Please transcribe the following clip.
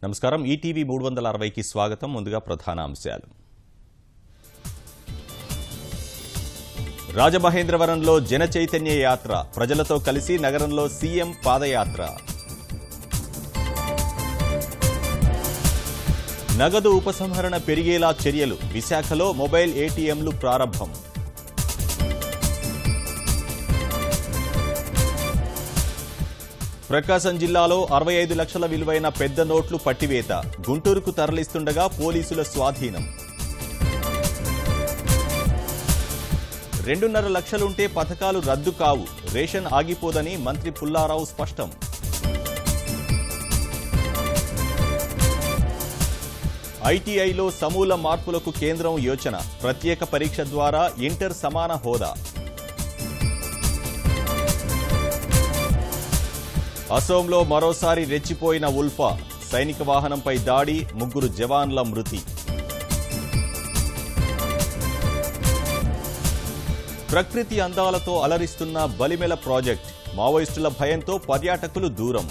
నమస్కారం. ఈటీవీ 360కి స్వాగతం. ముందుగా ప్రధాన అంశాలు. రాజమహేంద్రవరంలో జన చైతన్య యాత్ర, ప్రజలతో కలిసి నగరంలో సీఎం పాదయాత్ర. నగదు ఉపసంహరణ పెరిగేలా చర్యలు, విశాఖలో మొబైల్ ఏటీఎంలు ప్రారంభం. ప్రకాశం జిల్లాలో 65 లక్షల విలువైన పెద్ద నోట్లు పట్టివేత, గుంటూరుకు తరలిస్తుండగా పోలీసుల స్వాధీనం. 2.5 లక్షలుంటే పథకాలు రద్దు కావు, రేషన్ ఆగిపోదని మంత్రి పుల్లారావు స్పష్టం. ఐటీఐలో సమూల మార్పులకు కేంద్రం యోచన, ప్రత్యేక పరీక్ష ద్వారా ఇంటర్ సమాన హోదా. అసోంలో మరోసారి రెచ్చిపోయిన ఉల్ఫా, సైనిక వాహనంపై దాడి, 3 జవాన్ల మృతి. ప్రకృతి అందాలతో అలరిస్తున్న బలిమెల ప్రాజెక్ట్, మావోయిస్టుల భయంతో పర్యాటకులు దూరం.